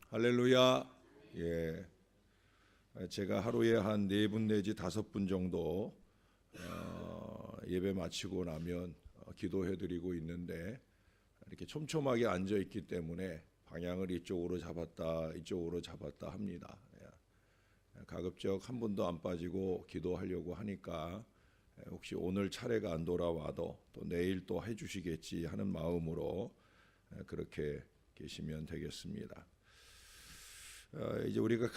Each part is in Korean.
할렐루야. 예, 제가 하루에 한 4분 내지 5분 정도 예배 마치고 나면 기도해드리고 있는데, 이렇게 촘촘하게 앉아 있기 때문에 방향을 이쪽으로 잡았다 이쪽으로 잡았다 합니다. 가급적 한 분도 안 빠지고 기도하려고 하니까 혹시 오늘 차례가 안 돌아와도 또 내일 또 해주시겠지 하는 마음으로 그렇게 계시면 되겠습니다. 이제 우리가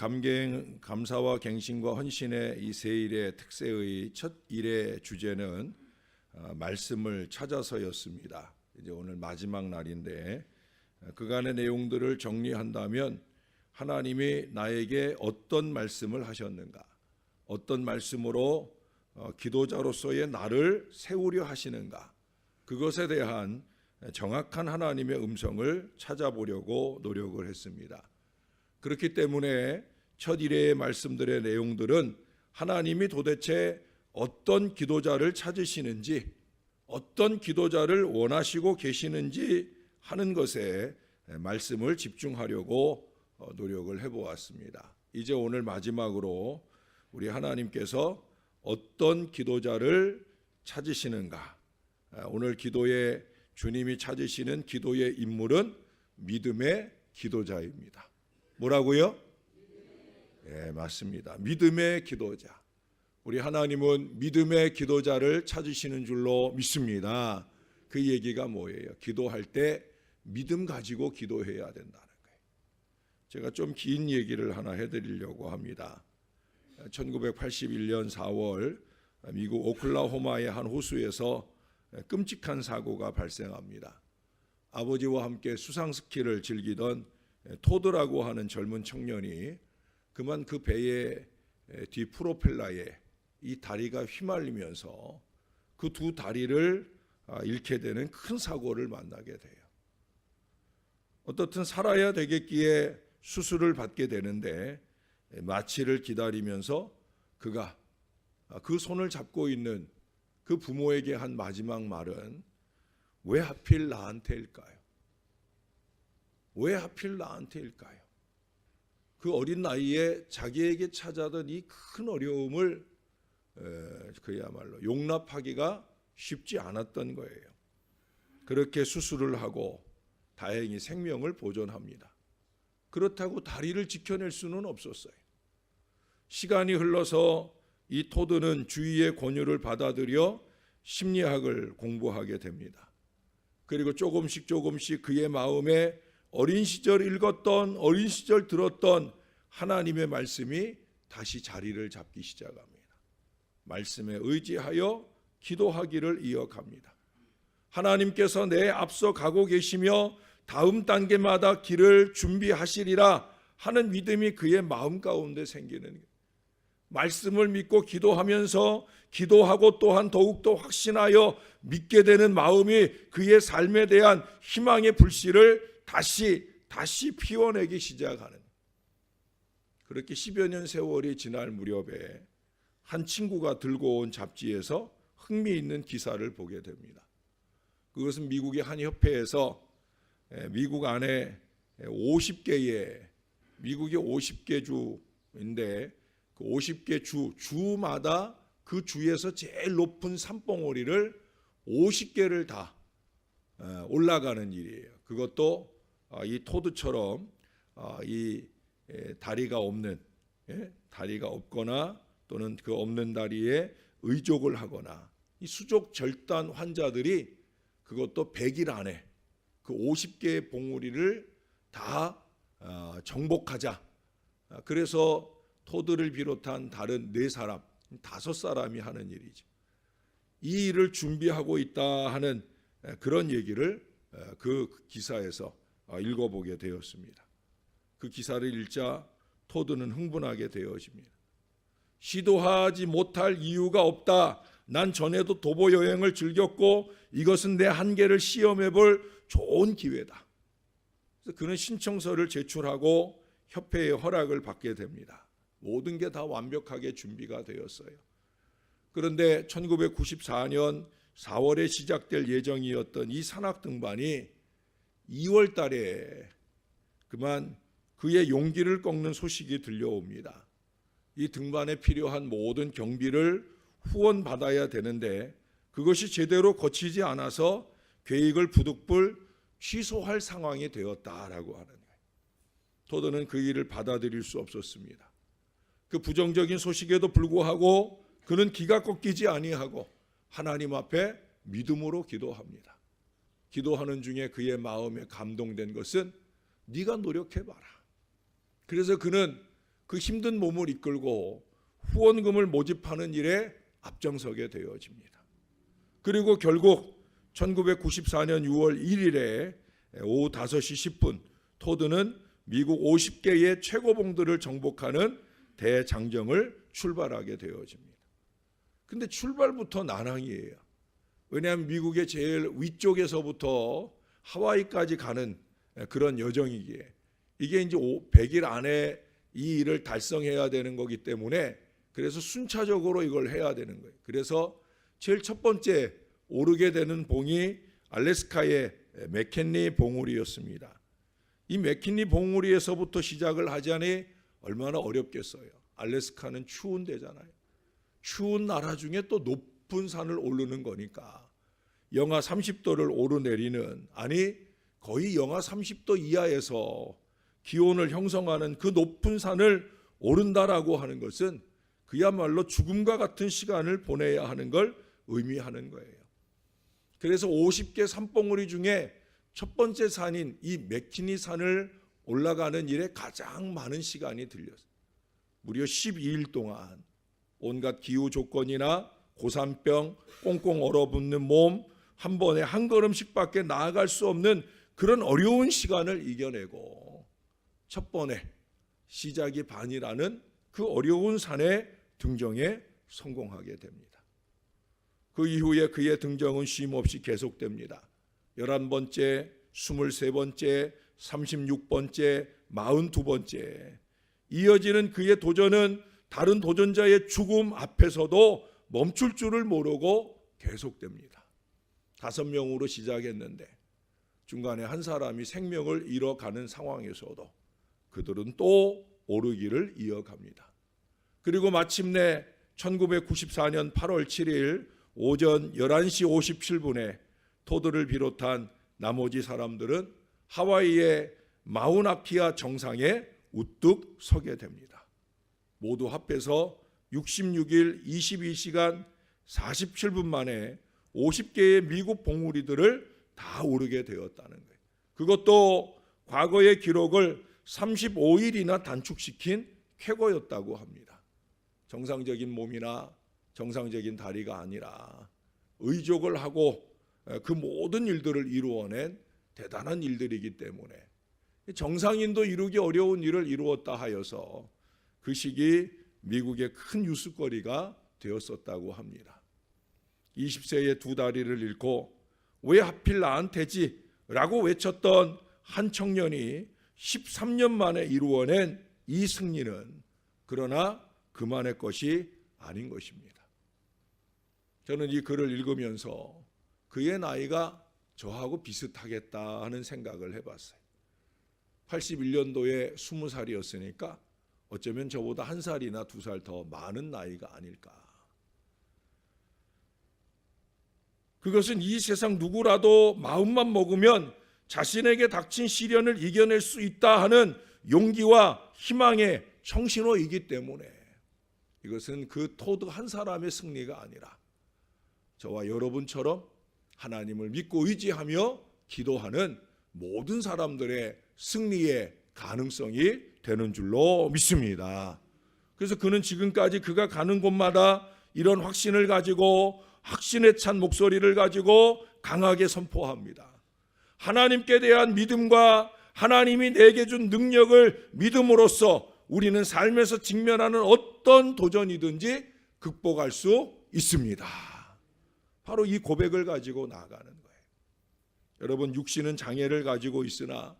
감사와 갱신과 헌신의 이 세 일의 특세의 첫 일의 주제는 말씀을 찾아서였습니다. 이제 오늘 마지막 날인데, 그간의 내용들을 정리한다면 하나님이 나에게 어떤 말씀을 하셨는가, 어떤 말씀으로 기도자로서의 나를 세우려 하시는가, 그것에 대한 정확한 하나님의 음성을 찾아보려고 노력을 했습니다. 그렇기 때문에 첫 일의 말씀들의 내용들은 하나님이 도대체 어떤 기도자를 찾으시는지, 어떤 기도자를 원하시고 계시는지 하는 것에 말씀을 집중하려고 노력을 해보았습니다. 이제 오늘 마지막으로 우리 하나님께서 어떤 기도자를 찾으시는가, 오늘 기도에 주님이 찾으시는 기도의 인물은 믿음의 기도자입니다. 뭐라고요? 예, 맞습니다. 믿음의 기도자. 우리 하나님은 믿음의 기도자를 찾으시는 줄로 믿습니다. 그 얘기가 뭐예요? 기도할 때 믿음 가지고 기도해야 된다는 거예요. 제가 좀 긴 얘기를 하나 해드리려고 합니다. 1981년 4월 미국 오클라호마의 한 호수에서 끔찍한 사고가 발생합니다. 아버지와 함께 수상스키를 즐기던 토드라고 하는 젊은 청년이 그만 그 배의 뒤 프로펠러에 이 다리가 휘말리면서 그 두 다리를 잃게 되는 큰 사고를 만나게 돼요. 어떻든 살아야 되겠기에 수술을 받게 되는데, 마취를 기다리면서 그가 그 손을 잡고 있는 그 부모에게 한 마지막 말은 왜 하필 나한테일까요? 왜 하필 나한테일까요? 그 어린 나이에 자기에게 찾아든 이 큰 어려움을 그야말로 용납하기가 쉽지 않았던 거예요. 그렇게 수술을 하고 다행히 생명을 보존합니다. 그렇다고 다리를 지켜낼 수는 없었어요. 시간이 흘러서 이 토드는 주위의 권유를 받아들여 심리학을 공부하게 됩니다. 그리고 조금씩 그의 마음에 어린 시절 읽었던, 어린 시절 들었던 하나님의 말씀이 다시 자리를 잡기 시작합니다. 말씀에 의지하여 기도하기를 이어갑니다. 하나님께서 내 앞서 가고 계시며 다음 단계마다 길을 준비하시리라 하는 믿음이 그의 마음 가운데 생기는 거예요. 말씀을 믿고 기도하면서 기도하고 또한 더욱더 확신하여 믿게 되는 마음이 그의 삶에 대한 희망의 불씨를 다시 피워내기 시작하는, 그렇게 10여 년 세월이 지날 무렵에 한 친구가 들고 온 잡지에서 흥미있는 기사를 보게 됩니다. 그것은 미국의 한 협회에서 미국 안에 50개의, 미국의 50개 주인데 그 50개 주마다 그 주에서 제일 높은 산봉우리를 50개를 다 올라가는 일이에요. 그것도 이 토드처럼 이 다리가 없는, 다리가 없거나 또는 그 없는 다리에 의족을 하거나 이 수족 절단 환자들이 그것도 100일 안에 그 50개의 봉우리를 다 정복하자. 그래서 토드를 비롯한 다른 4사람, 5사람이 하는 일이죠. 이 일을 준비하고 있다 하는 그런 얘기를 그 기사에서 읽어보게 되었습니다. 그 기사를 읽자 토드는 흥분하게 되어집니다. 시도하지 못할 이유가 없다. 난 전에도 도보 여행을 즐겼고 이것은 내 한계를 시험해 볼 좋은 기회다. 그래서 그는 신청서를 제출하고 협회의 허락을 받게 됩니다. 모든 게 다 완벽하게 준비가 되었어요. 그런데 1994년 4월에 시작될 예정이었던 이 산악 등반이 2월 달에 그만 그의 용기를 꺾는 소식이 들려옵니다. 이 등반에 필요한 모든 경비를 후원받아야 되는데 그것이 제대로 거치지 않아서 계획을 부득불 취소할 상황이 되었다라고 하는 거예요. 토드는 그 일을 받아들일 수 없었습니다. 그 부정적인 소식에도 불구하고 그는 기가 꺾이지 아니하고 하나님 앞에 믿음으로 기도합니다. 기도하는 중에 그의 마음에 감동된 것은 네가 노력해봐라. 그래서 그는 그 힘든 몸을 이끌고 후원금을 모집하는 일에 앞장서게 되어집니다. 그리고 결국 1994년 6월 1일에 오후 5시 10분 토드는 미국 50개의 최고봉들을 정복하는 대장정을 출발하게 되어집니다. 근데 출발부터 난항이에요. 왜냐하면 미국의 제일 위쪽에서부터 하와이까지 가는 그런 여정이기에 이게 이제 100일 안에 이 일을 달성해야 되는 거기 때문에 그래서 순차적으로 이걸 해야 되는 거예요. 그래서 제일 첫 번째 오르게 되는 봉이 알래스카의 맥킨리 봉우리였습니다. 이 맥킨리 봉우리에서부터 시작을 하자니 얼마나 어렵겠어요. 알래스카는 추운 데잖아요. 추운 나라 중에 또 높은 산을 오르는 거니까 영하 30도를 오르내리는, 아니 거의 영하 30도 이하에서 기온을 형성하는 그 높은 산을 오른다라고 하는 것은 그야말로 죽음과 같은 시간을 보내야 하는 걸 의미하는 거예요. 그래서 50개 산봉우리 중에 첫 번째 산인 이 맥키니 산을 올라가는 일에 가장 많은 시간이 들렸어요. 무려 12일 동안 온갖 기후 조건이나 고산병, 꽁꽁 얼어붙는 몸, 한 번에 한 걸음씩밖에 나아갈 수 없는 그런 어려운 시간을 이겨내고 첫 번에 시작이 반이라는 그 어려운 산의 등정에 성공하게 됩니다. 그 이후에 그의 등정은 쉼없이 계속됩니다. 11번째, 23번째, 36번째, 42번째 이어지는 그의 도전은 다른 도전자의 죽음 앞에서도 멈출 줄을 모르고 계속됩니다. 5명으로 시작했는데 중간에 한 사람이 생명을 잃어가는 상황에서도 그들은 또 오르기를 이어갑니다. 그리고 마침내 1994년 8월 7일 오전 11시 57분에 토드를 비롯한 나머지 사람들은 하와이의 마우나키아 정상에 우뚝 서게 됩니다. 모두 합해서 66일 22시간 47분 만에 50개의 미국 봉우리들을 다 오르게 되었다는 거예요. 그것도 과거의 기록을 35일이나 단축시킨 쾌거였다고 합니다. 정상적인 몸이나 정상적인 다리가 아니라 의족을 하고 그 모든 일들을 이루어낸 대단한 일들이기 때문에 정상인도 이루기 어려운 일을 이루었다 하여서 그 시기 미국의 큰 뉴스거리가 되었었다고 합니다. 20세의 두 다리를 잃고 왜 하필 나한테지? 라고 외쳤던 한 청년이 13년 만에 이루어낸 이 승리는 그러나 그만의 것이 아닌 것입니다. 저는 이 글을 읽으면서 그의 나이가 저하고 비슷하겠다 하는 생각을 해봤어요. 81년도에 20살이었으니까 어쩌면 저보다 1살이나 2살 더 많은 나이가 아닐까. 그것은 이 세상 누구라도 마음만 먹으면 자신에게 닥친 시련을 이겨낼 수 있다 하는 용기와 희망의 청신호이기 때문에 이것은 그 토드 한 사람의 승리가 아니라 저와 여러분처럼 하나님을 믿고 의지하며 기도하는 모든 사람들의 승리의 가능성이 되는 줄로 믿습니다. 그래서 그는 지금까지 그가 가는 곳마다 이런 확신을 가지고 확신에 찬 목소리를 가지고 강하게 선포합니다. 하나님께 대한 믿음과 하나님이 내게 준 능력을 믿음으로써 우리는 삶에서 직면하는 어떤 도전이든지 극복할 수 있습니다. 바로 이 고백을 가지고 나아가는 거예요. 여러분, 육신은 장애를 가지고 있으나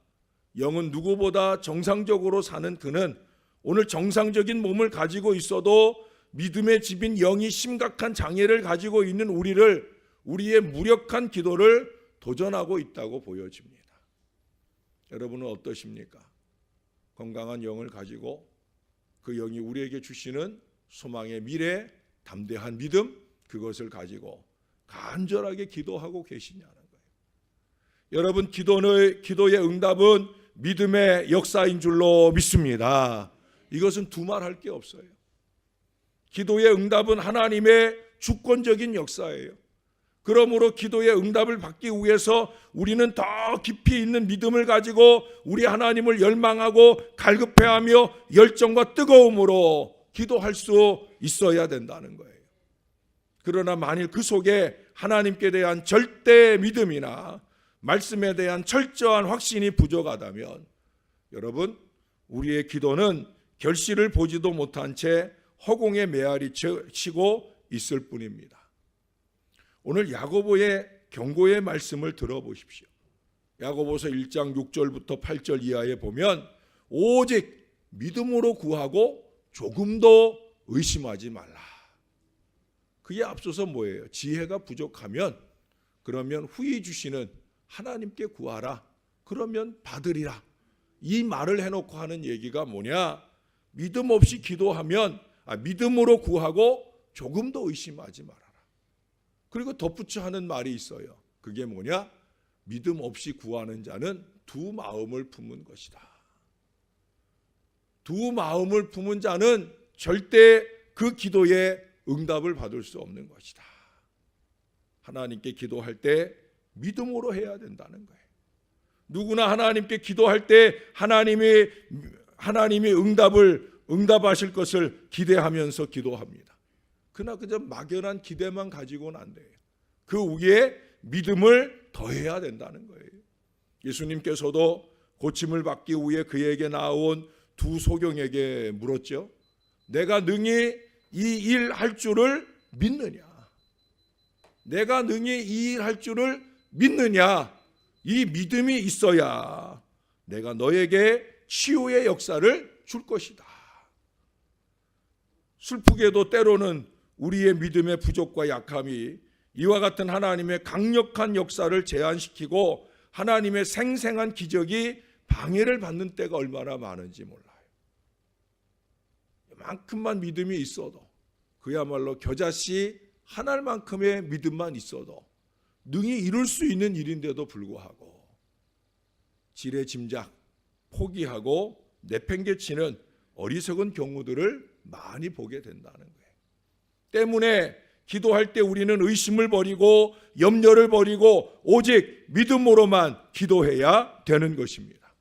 영은 누구보다 정상적으로 사는 그는 오늘 정상적인 몸을 가지고 있어도 믿음의 집인 영이 심각한 장애를 가지고 있는 우리의 무력한 기도를 도전하고 있다고 보여집니다. 여러분은 어떠십니까? 건강한 영을 가지고 그 영이 우리에게 주시는 소망의 미래, 담대한 믿음, 그것을 가지고 간절하게 기도하고 계시냐는 거예요. 여러분, 기도의 응답은 믿음의 역사인 줄로 믿습니다. 이것은 두말할 게 없어요. 기도의 응답은 하나님의 주권적인 역사예요. 그러므로 기도의 응답을 받기 위해서 우리는 더 깊이 있는 믿음을 가지고 우리 하나님을 열망하고 갈급해하며 열정과 뜨거움으로 기도할 수 있어야 된다는 거예요. 그러나 만일 그 속에 하나님께 대한 절대 믿음이나 말씀에 대한 철저한 확신이 부족하다면 여러분, 우리의 기도는 결실을 보지도 못한 채 허공에 메아리 치고 있을 뿐입니다. 오늘 야고보의 경고의 말씀을 들어보십시오. 야고보서 1장 6절부터 8절 이하에 보면 오직 믿음으로 구하고 조금도 의심하지 말라. 그에 앞서서 뭐예요? 지혜가 부족하면 그러면 후히 주시는 하나님께 구하라. 그러면 받으리라. 이 말을 해놓고 하는 얘기가 뭐냐? 믿음 없이 기도하면 믿음으로 구하고 조금도 의심하지 말아라. 그리고 덧붙여 하는 말이 있어요. 그게 뭐냐? 믿음 없이 구하는 자는 두 마음을 품은 것이다. 두 마음을 품은 자는 절대 그 기도에 응답을 받을 수 없는 것이다. 하나님께 기도할 때 믿음으로 해야 된다는 거예요. 누구나 하나님께 기도할 때 하나님이 응답하실 것을 기대하면서 기도합니다. 그러나 그저 막연한 기대만 가지고는 안 돼요. 그 위에 믿음을 더해야 된다는 거예요. 예수님께서도 고침을 받기 위해 그에게 나온 두 소경에게 물었죠. 내가 능히 이 일 할 줄을 믿느냐? 내가 능히 이 일 할 줄을 믿느냐? 이 믿음이 있어야 내가 너에게 치유의 역사를 줄 것이다. 슬프게도 때로는 우리의 믿음의 부족과 약함이 이와 같은 하나님의 강력한 역사를 제한시키고 하나님의 생생한 기적이 방해를 받는 때가 얼마나 많은지 몰라요. 이만큼만 믿음이 있어도, 그야말로 겨자씨 한 알만큼의 믿음만 있어도 능히 이룰 수 있는 일인데도 불구하고 지레짐작, 포기하고 내팽개치는 어리석은 경우들을 많이 보게 된다는 거예요. 때문에 기도할 때 우리는 의심을 버리고 염려를 버리고 오직 믿음으로만 기도해야 되는 것입니다.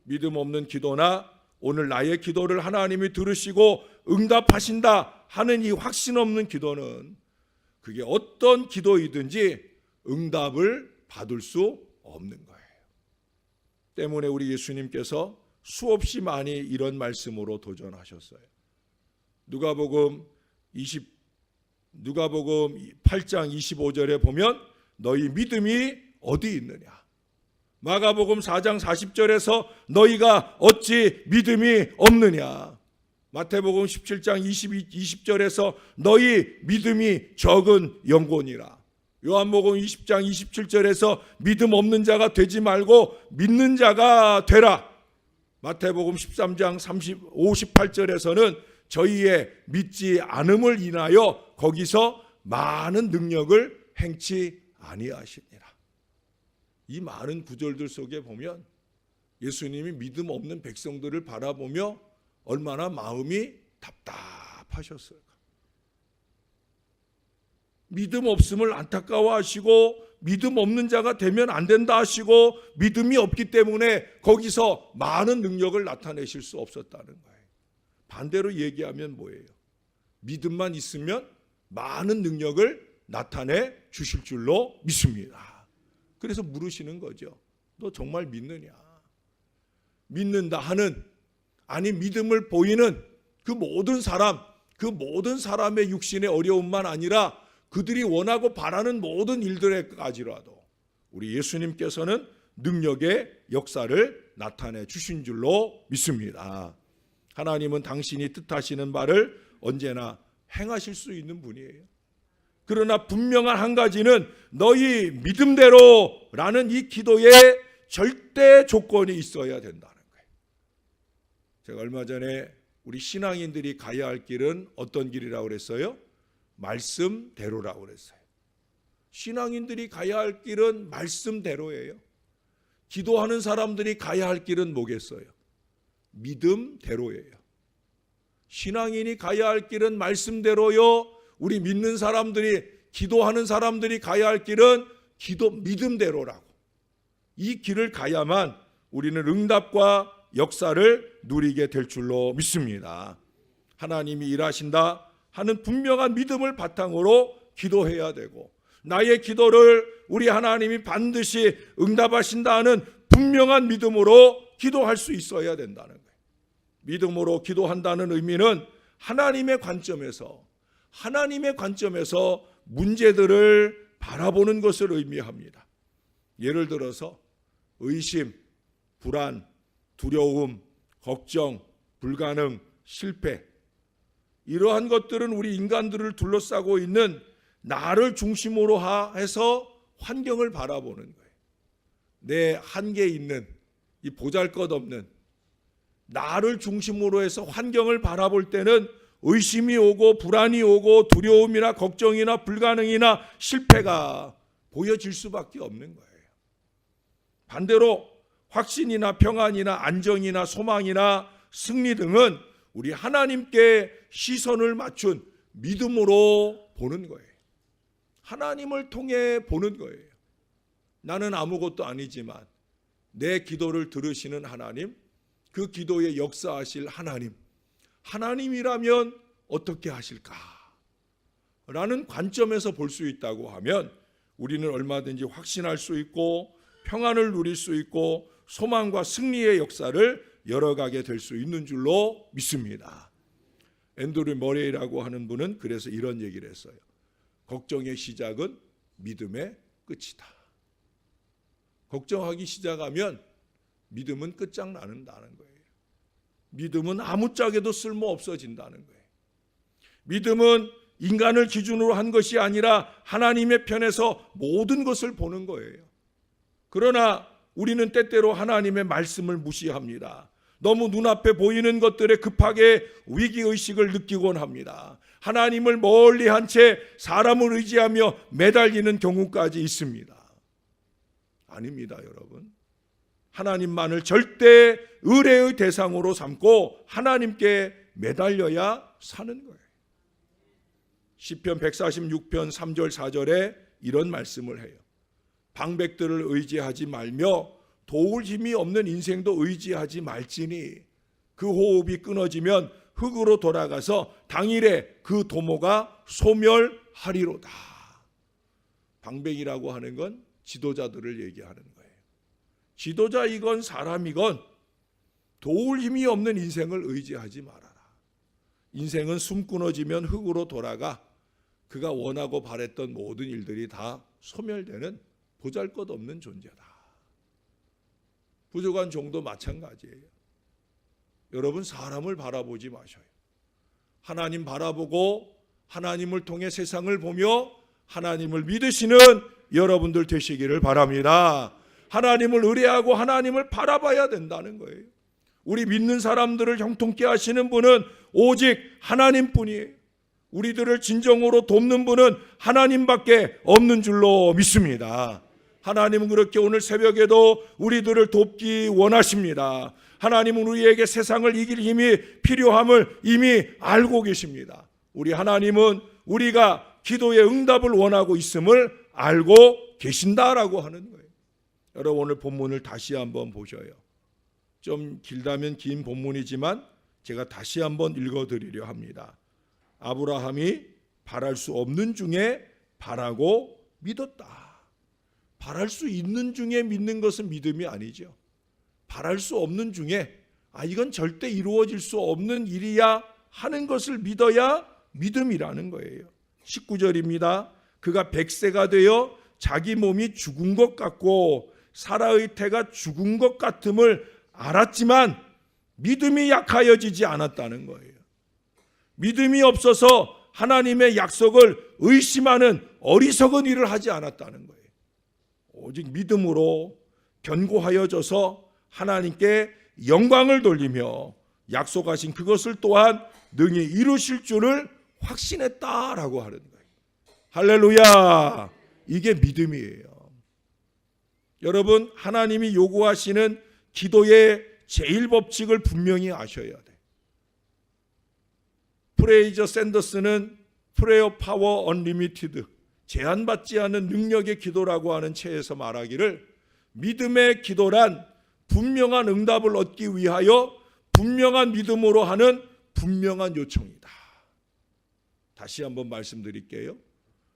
믿음 없는 기도나 오늘 나의 기도를 하나님이 들으시고 응답하신다 하는 이 확신 없는 기도는 그게 어떤 기도이든지 응답을 받을 수 없는 거예요. 때문에 우리 예수님께서 수없이 많이 이런 말씀으로 도전하셨어요. 누가복음 8장 25절에 보면 너희 믿음이 어디 있느냐? 마가복음 4장 40절에서 너희가 어찌 믿음이 없느냐? 마태복음 17장 20절에서 너희 믿음이 적은 영혼이라. 요한복음 20장 27절에서 믿음 없는 자가 되지 말고 믿는 자가 되라. 마태복음 13장 58절에서는 저희의 믿지 않음을 인하여 거기서 많은 능력을 행치 아니하시니라. 이 많은 구절들 속에 보면 예수님이 믿음 없는 백성들을 바라보며 얼마나 마음이 답답하셨을까. 믿음 없음을 안타까워하시고 믿음 없는 자가 되면 안 된다 하시고 믿음이 없기 때문에 거기서 많은 능력을 나타내실 수 없었다는 거예요. 반대로 얘기하면 뭐예요? 믿음만 있으면 많은 능력을 나타내 주실 줄로 믿습니다. 그래서 물으시는 거죠. 너 정말 믿느냐? 믿는다 하는, 아니 믿음을 보이는 그 모든 사람의 육신의 어려움만 아니라 그들이 원하고 바라는 모든 일들에까지라도 우리 예수님께서는 능력의 역사를 나타내 주신 줄로 믿습니다. 하나님은 당신이 뜻하시는 바를 언제나 행하실 수 있는 분이에요. 그러나 분명한 한 가지는 너희 믿음대로라는 이 기도에 절대 조건이 있어야 된다는 거예요. 제가 얼마 전에 우리 신앙인들이 가야 할 길은 어떤 길이라고 그랬어요? 말씀대로라고 그랬어요. 신앙인들이 가야 할 길은 말씀대로예요. 기도하는 사람들이 가야 할 길은 뭐겠어요? 믿음대로예요. 신앙인이 가야 할 길은 말씀대로요. 우리 믿는 사람들이, 기도하는 사람들이 가야 할 길은 믿음대로라고. 이 길을 가야만 우리는 응답과 역사를 누리게 될 줄로 믿습니다. 하나님이 일하신다 하는 분명한 믿음을 바탕으로 기도해야 되고, 나의 기도를 우리 하나님이 반드시 응답하신다 하는 분명한 믿음으로 기도할 수 있어야 된다는 거예요. 믿음으로 기도한다는 의미는 하나님의 관점에서 문제들을 바라보는 것을 의미합니다. 예를 들어서 의심, 불안, 두려움, 걱정, 불가능, 실패, 이러한 것들은 우리 인간들을 둘러싸고 있는 나를 중심으로 해서 환경을 바라보는 거예요. 내 한계 있는, 이 보잘것없는 나를 중심으로 해서 환경을 바라볼 때는 의심이 오고 불안이 오고 두려움이나 걱정이나 불가능이나 실패가 보여질 수밖에 없는 거예요. 반대로 확신이나 평안이나 안정이나 소망이나 승리 등은 우리 하나님께 시선을 맞춘 믿음으로 보는 거예요. 하나님을 통해 보는 거예요. 나는 아무것도 아니지만 내 기도를 들으시는 하나님, 그 기도에 역사하실 하나님, 하나님이라면 어떻게 하실까? 라는 관점에서 볼 수 있다고 하면 우리는 얼마든지 확신할 수 있고 평안을 누릴 수 있고 소망과 승리의 역사를 열어가게 될 수 있는 줄로 믿습니다. 앤드류 머레이라고 하는 분은 그래서 이런 얘기를 했어요. 걱정의 시작은 믿음의 끝이다. 걱정하기 시작하면 믿음은 끝장나는다는 거예요. 믿음은 아무짝에도 쓸모 없어진다는 거예요. 믿음은 인간을 기준으로 한 것이 아니라 하나님의 편에서 모든 것을 보는 거예요. 그러나 우리는 때때로 하나님의 말씀을 무시합니다. 너무 눈앞에 보이는 것들에 급하게 위기의식을 느끼곤 합니다. 하나님을 멀리 한 채 사람을 의지하며 매달리는 경우까지 있습니다. 아닙니다, 여러분. 하나님만을 절대 의뢰의 대상으로 삼고 하나님께 매달려야 사는 거예요. 시편 146편 3절 4절에 이런 말씀을 해요. 방백들을 의지하지 말며 도울 힘이 없는 인생도 의지하지 말지니 그 호흡이 끊어지면 흙으로 돌아가서 당일에 그 도모가 소멸하리로다. 방백이라고 하는 건 지도자들을 얘기하는 거예요. 지도자이건 사람이건 도울 힘이 없는 인생을 의지하지 말아라. 인생은 숨 끊어지면 흙으로 돌아가 그가 원하고 바랬던 모든 일들이 다 소멸되는 보잘것없는 존재다. 부족한 종도 마찬가지예요. 여러분, 사람을 바라보지 마셔요. 하나님 바라보고 하나님을 통해 세상을 보며 하나님을 믿으시는 여러분들 되시기를 바랍니다. 하나님을 의뢰하고 하나님을 바라봐야 된다는 거예요. 우리 믿는 사람들을 형통케 하시는 분은 오직 하나님뿐이에요. 우리들을 진정으로 돕는 분은 하나님밖에 없는 줄로 믿습니다. 하나님은 그렇게 오늘 새벽에도 우리들을 돕기 원하십니다. 하나님은 우리에게 세상을 이길 힘이 필요함을 이미 알고 계십니다. 우리 하나님은 우리가 기도의 응답을 원하고 있음을 알고 계신다라고 하는 거예요. 여러분, 오늘 본문을 다시 한번 보셔요. 좀 길다면 긴 본문이지만 제가 다시 한번 읽어드리려 합니다. 아브라함이 바랄 수 없는 중에 바라고 믿었다. 바랄 수 있는 중에 믿는 것은 믿음이 아니죠. 바랄 수 없는 중에 이건 절대 이루어질 수 없는 일이야 하는 것을 믿어야 믿음이라는 거예요. 19절입니다. 그가 100세가 되어 자기 몸이 죽은 것 같고 사라의 태가 죽은 것 같음을 알았지만 믿음이 약하여지지 않았다는 거예요. 믿음이 없어서 하나님의 약속을 의심하는 어리석은 일을 하지 않았다는 거예요. 오직 믿음으로 견고하여져서 하나님께 영광을 돌리며 약속하신 그것을 또한 능히 이루실 줄을 확신했다라고 하는 거예요. 할렐루야. 이게 믿음이에요. 여러분, 하나님이 요구하시는 기도의 제일 법칙을 분명히 아셔야 돼요. 프레이저 샌더스는 프레어 파워 언리미티드, 제한받지 않은 능력의 기도라고 하는 책에서 말하기를, 믿음의 기도란 분명한 응답을 얻기 위하여 분명한 믿음으로 하는 분명한 요청이다. 다시 한번 말씀드릴게요.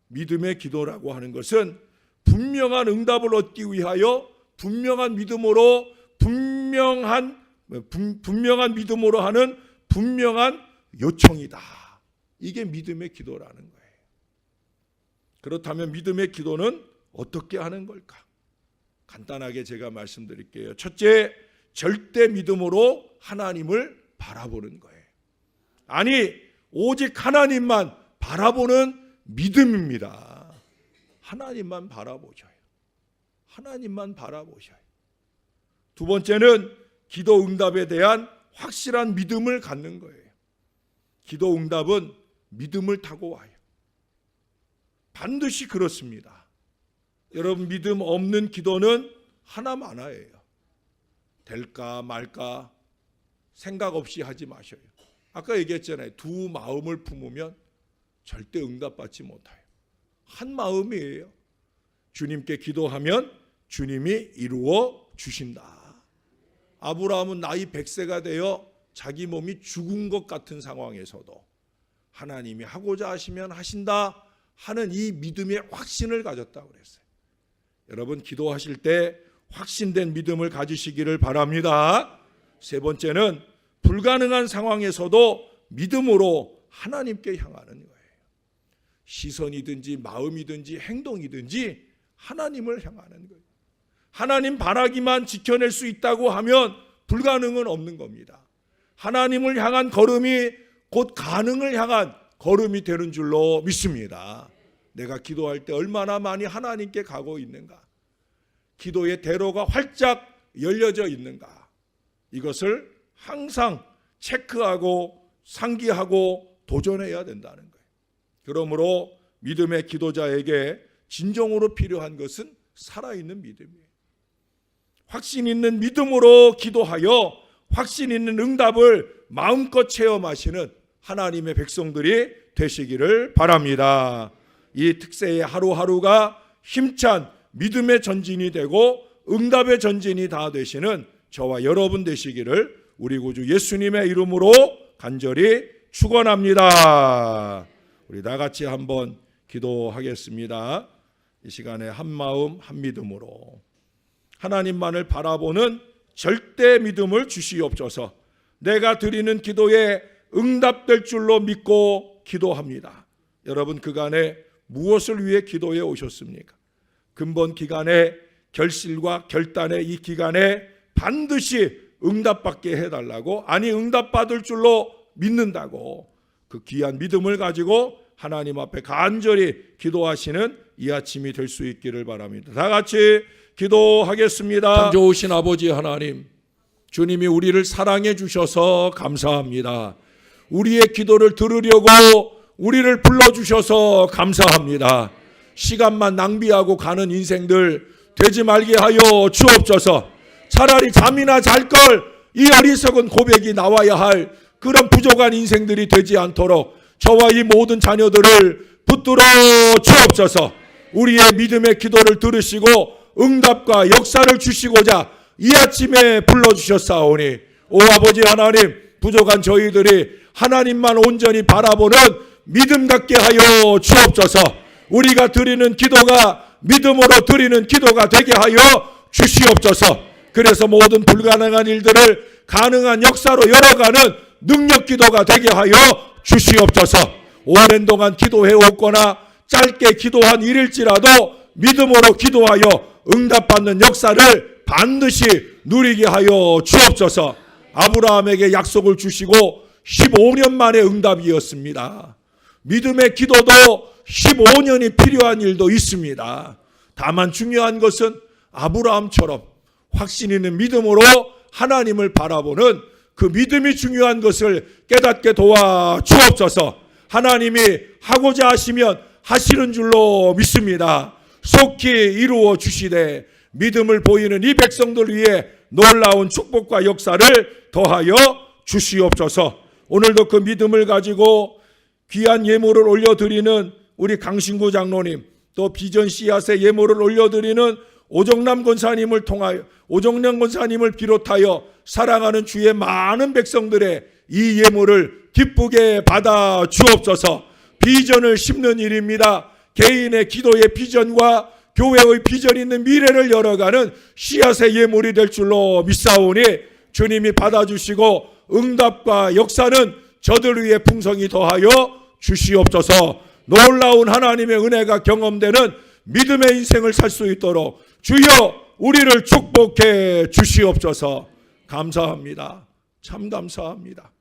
믿음의 기도라고 하는 것은 분명한 응답을 얻기 위하여 분명한 믿음으로 분명한 믿음으로 하는 분명한 요청이다. 이게 믿음의 기도라는 거예요. 그렇다면 믿음의 기도는 어떻게 하는 걸까? 간단하게 제가 말씀드릴게요. 첫째, 절대 믿음으로 하나님을 바라보는 거예요. 아니, 오직 하나님만 바라보는 믿음입니다. 하나님만 바라보셔요. 하나님만 바라보셔요. 두 번째는 기도 응답에 대한 확실한 믿음을 갖는 거예요. 기도 응답은 믿음을 타고 와요. 반드시 그렇습니다. 여러분, 믿음 없는 기도는 하나마나예요. 될까 말까 생각 없이 하지 마셔요. 아까 얘기했잖아요. 두 마음을 품으면 절대 응답받지 못해요. 한 마음이에요. 주님께 기도하면 주님이 이루어 주신다. 아브라함은 나이 100세가 되어 자기 몸이 죽은 것 같은 상황에서도 하나님이 하고자 하시면 하신다 하는 이 믿음의 확신을 가졌다고 그랬어요. 여러분, 기도하실 때 확신된 믿음을 가지시기를 바랍니다. 세 번째는 불가능한 상황에서도 믿음으로 하나님께 향하는 거예요. 시선이든지 마음이든지 행동이든지 하나님을 향하는 거예요. 하나님 바라기만 지켜낼 수 있다고 하면 불가능은 없는 겁니다. 하나님을 향한 걸음이 곧 가능을 향한 걸음이 되는 줄로 믿습니다. 내가 기도할 때 얼마나 많이 하나님께 가고 있는가? 기도의 대로가 활짝 열려져 있는가? 이것을 항상 체크하고 상기하고 도전해야 된다는 거예요. 그러므로 믿음의 기도자에게 진정으로 필요한 것은 살아있는 믿음이에요. 확신 있는 믿음으로 기도하여 확신 있는 응답을 마음껏 체험하시는 하나님의 백성들이 되시기를 바랍니다. 이 특세의 하루하루가 힘찬 믿음의 전진이 되고 응답의 전진이 다 되시는 저와 여러분 되시기를 우리 구주 예수님의 이름으로 간절히 축원합니다. 우리 다 같이 한번 기도하겠습니다. 이 시간에 한 마음 한 믿음으로 하나님만을 바라보는 절대 믿음을 주시옵소서. 내가 드리는 기도에 응답될 줄로 믿고 기도합니다. 여러분, 그간에 무엇을 위해 기도해 오셨습니까? 근본 기간에 결실과 결단의 이 기간에 반드시 응답받게 해달라고, 아니 응답받을 줄로 믿는다고 그 귀한 믿음을 가지고 하나님 앞에 간절히 기도하시는 이 아침이 될 수 있기를 바랍니다. 다 같이 기도하겠습니다. 참 좋으신 아버지 하나님, 주님이 우리를 사랑해 주셔서 감사합니다. 우리의 기도를 들으려고 우리를 불러주셔서 감사합니다. 시간만 낭비하고 가는 인생들 되지 말게 하여 주옵소서. 차라리 잠이나 잘 걸 이 어리석은 고백이 나와야 할 그런 부족한 인생들이 되지 않도록 저와 이 모든 자녀들을 붙들어 주옵소서. 우리의 믿음의 기도를 들으시고 응답과 역사를 주시고자 이 아침에 불러주셨사오니, 오 아버지 하나님, 부족한 저희들이 하나님만 온전히 바라보는 믿음 갖게 하여 주옵소서. 우리가 드리는 기도가 믿음으로 드리는 기도가 되게 하여 주시옵소서. 그래서 모든 불가능한 일들을 가능한 역사로 열어가는 능력 기도가 되게 하여 주시옵소서. 오랜 동안 기도해 왔거나 짧게 기도한 일일지라도 믿음으로 기도하여 응답받는 역사를 반드시 누리게 하여 주옵소서. 아브라함에게 약속을 주시고 15년 만에 응답이었습니다. 믿음의 기도도 15년이 필요한 일도 있습니다. 다만 중요한 것은 아브라함처럼 확신 있는 믿음으로 하나님을 바라보는 그 믿음이 중요한 것을 깨닫게 도와 주옵소서. 하나님이 하고자 하시면 하시는 줄로 믿습니다. 속히 이루어 주시되 믿음을 보이는 이 백성들 위해 놀라운 축복과 역사를 더하여 주시옵소서. 오늘도 그 믿음을 가지고 귀한 예물을 올려드리는 우리 강신구 장로님, 또 비전 씨앗의 예물을 올려드리는 오정남 권사님을 통하여, 오정남 권사님을 비롯하여 사랑하는 주의 많은 백성들의 이 예물을 기쁘게 받아 주옵소서. 비전을 심는 일입니다. 개인의 기도의 비전과 교회의 비전이 있는 미래를 열어가는 씨앗의 예물이 될 줄로 믿사오니 주님이 받아주시고 응답과 역사는 저들 위에 풍성히 더하여 주시옵소서. 놀라운 하나님의 은혜가 경험되는 믿음의 인생을 살 수 있도록 주여 우리를 축복해 주시옵소서. 감사합니다. 참 감사합니다.